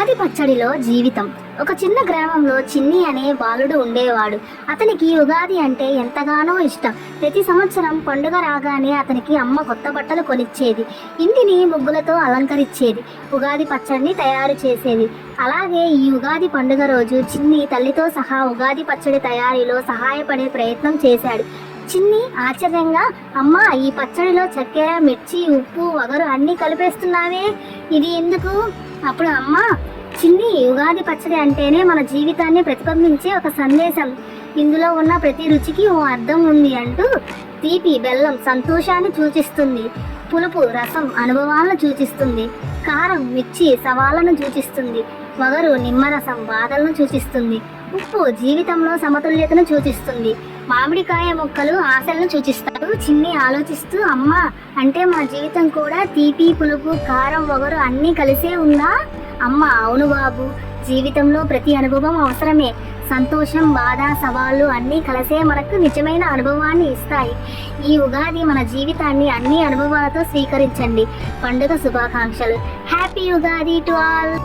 ఉగాది పచ్చడిలో జీవితం. ఒక చిన్న గ్రామంలో చిన్ని అనే బాలుడు ఉండేవాడు. అతనికి ఉగాది అంటే ఎంతగానో ఇష్టం. ప్రతి సంవత్సరం పండుగ రాగానే అతనికి అమ్మ కొత్త బట్టలు కొనిచ్చేది, ఇంటిని ముగ్గులతో అలంకరించేది, ఉగాది పచ్చడిని తయారు చేసేది. అలాగే ఈ ఉగాది పండుగ రోజు చిన్ని తల్లితో సహా ఉగాది పచ్చడి తయారీలో సహాయపడే ప్రయత్నం చేశాడు. చిన్ని ఆశ్చర్యంగా, అమ్మా, ఈ పచ్చడిలో చక్కెర, మిర్చి, ఉప్పు, వగరు అన్నీ కలిపేస్తున్నావే, ఇది ఎందుకు? అప్పుడు అమ్మ, చిన్ని, ఉగాది పచ్చడి అంటేనే మన జీవితాన్ని ప్రతిబింబించే ఒక సందేశం. ఇందులో ఉన్న ప్రతి రుచికి ఓ అర్థం ఉంది అంటూ తీపి, బెల్లం సంతోషాన్ని సూచిస్తుంది, పులుపు, రసం అనుభవాలను సూచిస్తుంది, కారం, మిర్చి సవాళ్ళను సూచిస్తుంది, వగరు, నిమ్మరసం బాధలను సూచిస్తుంది, ఉప్పు జీవితంలో సమతుల్యతను సూచిస్తుంది, మామిడికాయ ముక్కలు ఆశలను సూచిస్తాడు. చిన్ని ఆలోచిస్తూ, అమ్మ, అంటే మన జీవితం కూడా తీపి, పులుపు, కారం, వగరు అన్నీ కలిసే ఉందా? అమ్మ, అవును బాబు, జీవితంలో ప్రతి అనుభవం అవసరమే. సంతోషం, బాధ, సవాళ్ళు అన్నీ కలిసే మనకు నిజమైన అనుభవాన్ని ఇస్తాయి. ఈ ఉగాది మన జీవితాన్ని అన్ని అనుభవాలతో స్వీకరించండి. పండుగ శుభాకాంక్షలు. Happy Ugadi to all.